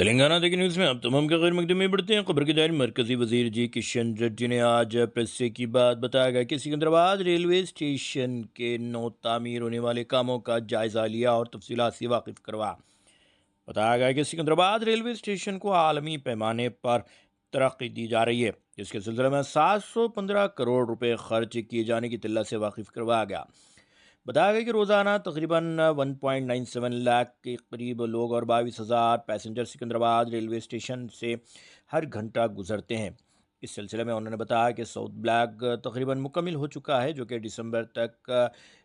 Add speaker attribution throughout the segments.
Speaker 1: तेलंगाना देखिए न्यूज़ में आप तमाम के गैर मकदमे बढ़ते हैं। खबर के दायरे मरकजी वजीर जी किशन रेड्डी ने आज प्रेस से की बात बताया गया कि सिकंदराबाद रेलवे स्टेशन के नौ तामीर होने वाले कामों का जायज़ा लिया और तफसीलात से वाकिफ करवा। बताया गया कि सिकंदराबाद रेलवे स्टेशन को आलमी पैमाने पर तरक्की दी जा रही है, जिसके सिलसिले में 715 करोड़ रुपए खर्च किए जाने की तिल्ला से वाकिफ करवाया गया। बताया गया कि रोज़ाना तकरीबन 1.97 लाख के करीब लोग और 22,000 पैसेंजर सिकंदराबाद रेलवे स्टेशन से हर घंटा गुजरते हैं। इस सिलसिले में उन्होंने बताया कि साउथ ब्लॉक तकरीबन मुकम्मल हो चुका है, जो कि दिसंबर तक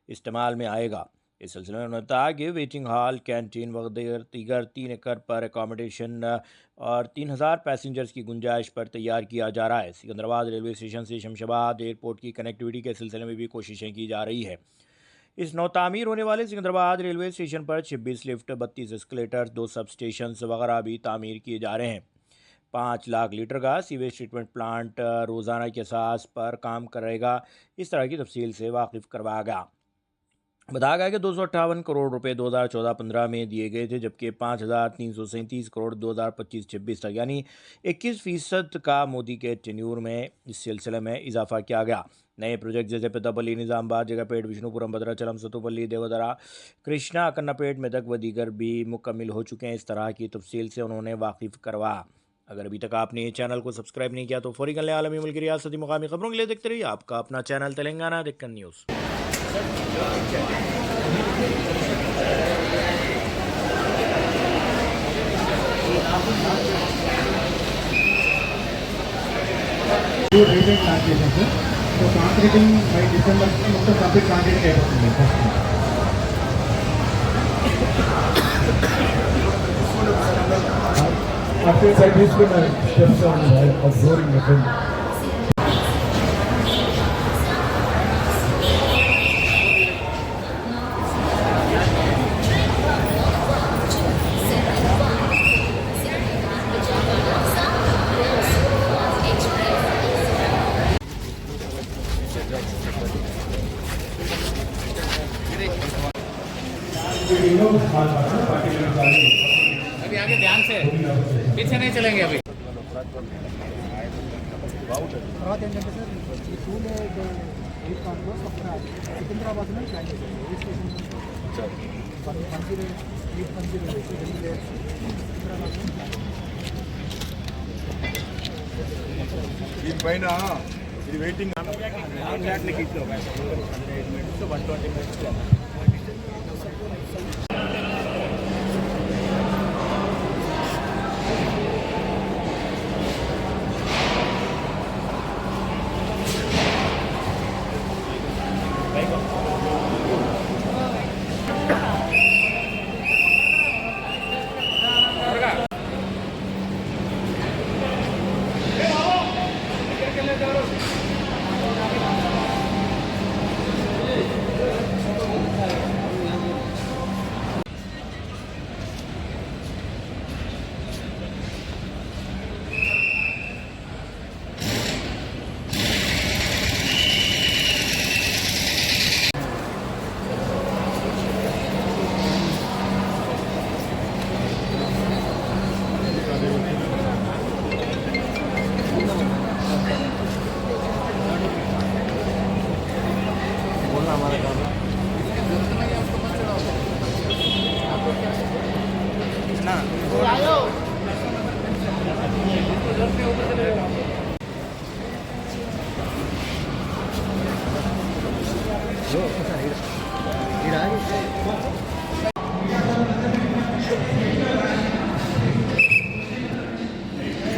Speaker 1: इस्तेमाल में आएगा। इस सिलसिले में उन्होंने बताया कि वेटिंग हॉल, कैंटीन वगैरह दीगर 3 एकड़ पर एकोमोडेशन और 3,000 पैसेंजर्स की गुंजाइश पर तैयार किया जा रहा है। सिकंदराबाद रेलवे स्टेशन से शमशाबाद एयरपोर्ट की कनेक्टिविटी के सिलसिले में भी कोशिशें की जा रही है। इस नौतामीर होने वाले सिकंदराबाद रेलवे स्टेशन पर 26 लिफ्ट, 32 एस्केलेटर, 2 सब स्टेशन वगैरह भी तामीर किए जा रहे हैं। 5 लाख लीटर का सीवेज ट्रीटमेंट प्लांट रोज़ाना के असास पर काम करेगा। इस तरह की तफसील से वाकिफ करवाया गया। बताया गया कि 258 करोड़ रुपए 2014-15 में दिए गए थे, जबकि 5,337 करोड़ 2025-26 तक, यानी 21% का मोदी के टेन्यूर में इस सिलसिले में इजाफा किया गया। नए प्रोजेक्ट जैसे पेद्दापल्ली, निज़ामबाद, जगहपेट, विष्णुपुरम, भद्राचलम, सतुपल्ली, देवदरा, कृष्णा, कन्नापेट, मेदक व दीगर भी मुकम्मल हो चुके हैं। इस तरह की तफसील से उन्होंने वाकिफ करवा। अगर अभी तक आपने ये चैनल को सब्सक्राइब नहीं किया तो फौरी कर लें। आलमी मुल्क की रियासती मुकामी खबरों के लिए देखते रहिए आपका अपना channel Telangana Deccan news.
Speaker 2: Railway start చేశాం సార్. సో కాంక్రీటింగ్ బై డిసెంబర్కి మొత్తం కంప్లీట్ కాంక్రీటింగ్ అయిపోతుంది first. After that, this will steps on absorbing the film.
Speaker 3: अभी आगे ध्यान से, पीछे नहीं चलेंगे अभी।
Speaker 4: తర్వాత ఏంటంటే సార్ ఈ టూల్ ఎయిట్ కార్లో సికింద్రాబాద్లో ప్లాన్ చేశారు రైల్వే స్టేషన్ నుంచి 108 సికింద్రాబాద్లో
Speaker 5: దీనిపైన ఇది వెయిటింగ్ 120 మినిట్స్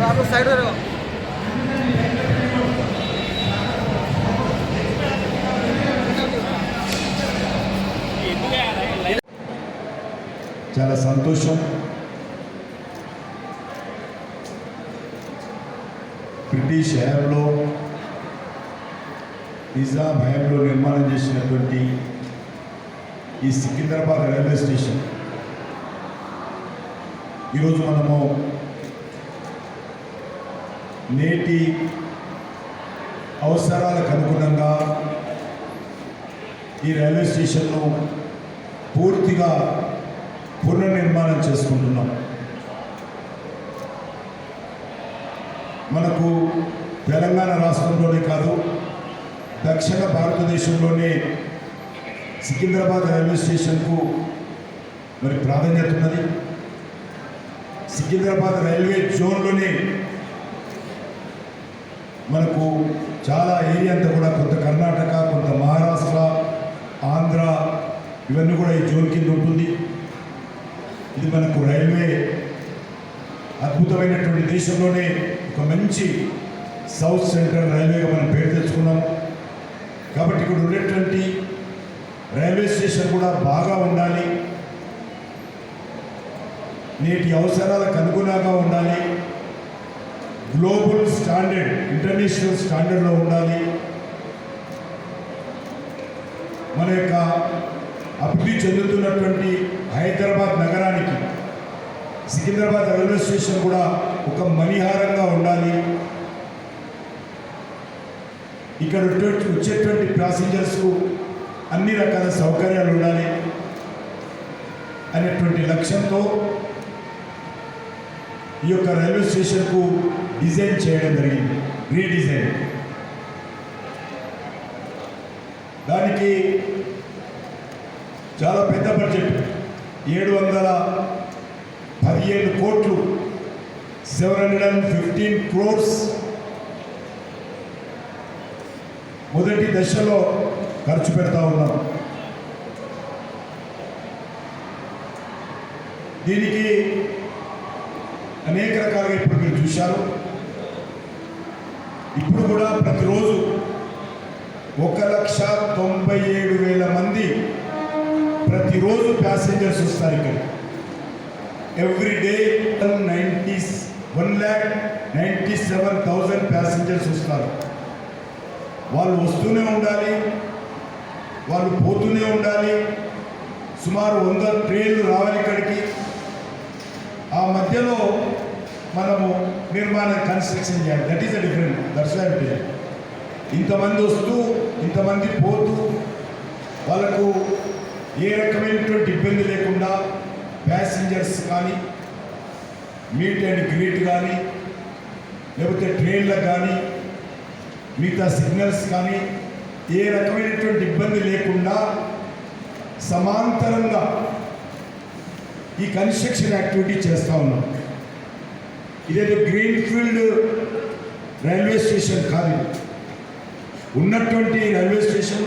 Speaker 4: आप लोग साइड में रहो।
Speaker 5: చాలా సంతోషం. బ్రిటిష్ హయాంలో నిజాం హయాంలో నిర్మాణం చేసినటువంటి ఈ సికింద్రాబాద్ రైల్వే స్టేషన్ ఈరోజు మనము నేటి అవసరాలకు అనుగుణంగా ఈ రైల్వే స్టేషన్ను పూర్తిగా పునర్నిర్మాణం చేసుకుంటున్నాం. మనకు తెలంగాణ రాష్ట్రంలోనే కాదు దక్షిణ భారతదేశంలోనే సికింద్రాబాద్ రైల్వే స్టేషన్కు మరి ప్రాధాన్యత ఉన్నది. సికింద్రాబాద్ రైల్వే జోన్లోనే మనకు చాలా ఏరియా అంతా కూడా కొంత కర్ణాటక, కొంత మహారాష్ట్ర, ఆంధ్ర ఇవన్నీ కూడా ఈ జోన్ కింద ఉంటుంది. ఇది మనకు రైల్వే అద్భుతమైనటువంటి దేశంలోనే ఒక మంచి సౌత్ సెంట్రల్ రైల్వేగా మనం పేరు తెచ్చుకున్నాం. కాబట్టి ఇక్కడ ఉండేటువంటి రైల్వే స్టేషన్ కూడా బాగా ఉండాలి, నేటి అవసరాలకు అనుగుణంగా ఉండాలి, గ్లోబల్ స్టాండర్డ్ ఇంటర్నేషనల్ స్టాండర్డ్లో ఉండాలి. మన యొక్క అభివృద్ధి చెందుతున్నటువంటి హైదరాబాద్ నగరానికి సికింద్రాబాద్ రైల్వే స్టేషన్ కూడా ఒక మణిహారంగా ఉండాలి. ఇక్కడ వచ్చేటువంటి ప్యాసింజర్స్కు అన్ని రకాల సౌకర్యాలు ఉండాలి అనేటువంటి లక్ష్యంతో ఈ యొక్క రైల్వే స్టేషన్కు డిజైన్ చేయడం జరిగింది, రీడిజైన్. దానికి చాలా పెద్ద బడ్జెట్ 717 కోట్లు 715 crores మొదటి దశలో ఖర్చు పెడతా ఉన్నాం. దీనికి అనేక రకాలుగా ఇప్పుడు మీరు చూశారు. ఇప్పుడు కూడా ప్రతిరోజు 1,97,000 మంది ప్రతిరోజు ప్యాసింజర్స్ వస్తారు ఇక్కడ. ఎవ్రీ డే 1,97,000 ప్యాసింజర్స్ వస్తారు. వాళ్ళు వస్తూనే ఉండాలి, వాళ్ళు పోతూనే ఉండాలి. సుమారు 100 ట్రైన్లు రావాలి ఇక్కడికి. ఆ మధ్యలో మనము కన్స్ట్రక్షన్ చేయాలి. That is the different. That's why ఇంతమంది వస్తూ ఇంతమంది పోతూ వాళ్ళకు ఏ రకమైనటువంటి ఇబ్బంది లేకుండా ప్యాసింజర్స్ కానీ, మీట్ అండ్ గ్రీట్ కానీ, లేకపోతే ట్రైన్లకు కానీ, మిగతా సిగ్నల్స్ కానీ ఏ రకమైనటువంటి ఇబ్బంది లేకుండా సమాంతరంగా ఈ కన్స్ట్రక్షన్ యాక్టివిటీ చేస్తూ ఉన్నాం. ఇదేదో గ్రీన్ఫీల్డ్ రైల్వే స్టేషన్ కాదు. ఉన్నటువంటి రైల్వే స్టేషన్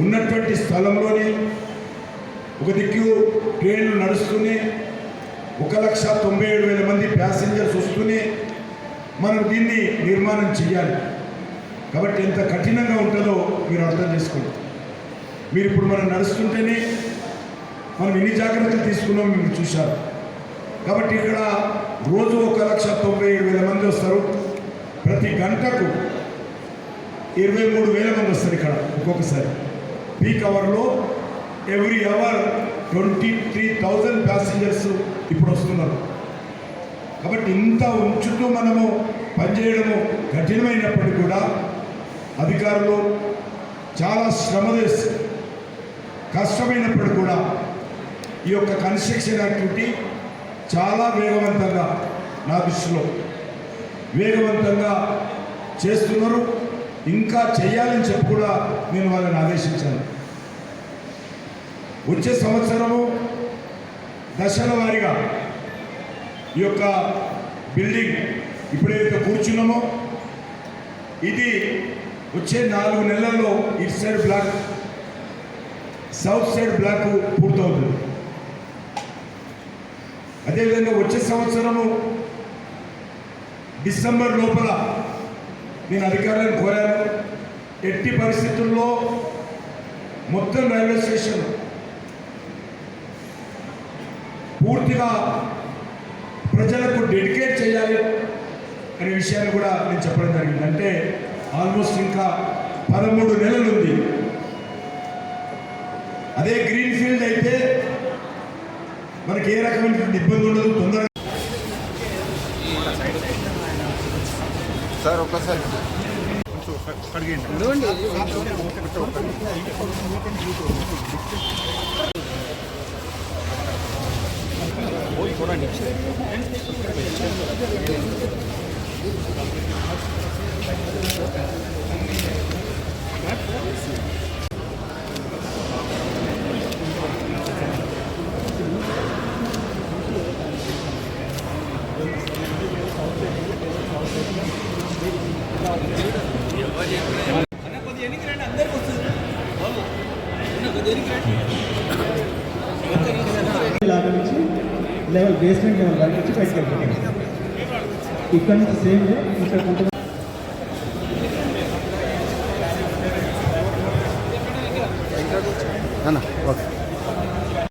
Speaker 5: ఉన్నటువంటి స్థలంలోనే ఒక దిక్కు ట్రైన్లు నడుస్తూనే 1,97,000 మంది ప్యాసింజర్స్ వస్తూనే మనం దీన్ని నిర్మాణం చేయాలి. కాబట్టి ఎంత కఠినంగా ఉంటుందో మీరు అర్థం చేసుకోండి. మీరు ఇప్పుడు మనం నడుస్తుంటేనే మనం ఎన్ని జాగ్రత్తలు తీసుకున్నామో మీరు చూశారు. కాబట్టి ఇక్కడ రోజు 1,97,000 మంది వస్తారు. ప్రతి గంటకు 23,000 మంది వస్తారు ఇక్కడ ఒక్కొక్కసారి. పీక్ అవర్లో ఎవ్రీ అవర్ 23,000 ప్యాసింజర్స్ ఇప్పుడు వస్తున్నారు. కాబట్టి ఇంత ఉంచుతూ మనము పనిచేయడము కఠినమైనప్పటికీ కూడా అధికారులు చాలా శ్రమ చేసి కష్టమైనప్పుడు కూడా ఈ యొక్క కన్స్ట్రక్షన్ యాక్టివిటీ చాలా వేగవంతంగా, నా దృష్టిలో వేగవంతంగా చేస్తున్నారు. ఇంకా చేయాలని చెప్పి కూడా నేను వాళ్ళని ఆదేశించాను. వచ్చే సంవత్సరము దశల వారీగా ఈ యొక్క బిల్డింగ్ ఇప్పుడైతే కూర్చున్నామో ఇది వచ్చే 4 నెలల్లో ఇటు side block, south side block పూర్తవుతుంది. అదేవిధంగా వచ్చే సంవత్సరము డిసెంబర్ లోపల నేను అధికారులను కోరాను, ఎట్టి పరిస్థితుల్లో మొత్తం రైల్వే స్టేషన్ పూర్తిగా ప్రజలకు డెడికేట్ చేయాలి అనే విషయాన్ని కూడా నేను చెప్పడం జరిగింది. అంటే ఆల్మోస్ట్ ఇంకా 13 నెలలు ఉంది. అదే గ్రీన్ ఫీల్డ్ అయితే మనకి ఏ రకమైనటువంటి ఇబ్బంది ఉండదు. తొందరగా
Speaker 6: సార్ ఒక్కసారి
Speaker 2: లాగా నుంచి లెవెల్ బేస్మెంట్ లెవెల్ లాగా నుంచి బయటకు వెళ్తున్నాం. ఇక్కడ నుంచి సేమ్ ఇక్కడ కొంత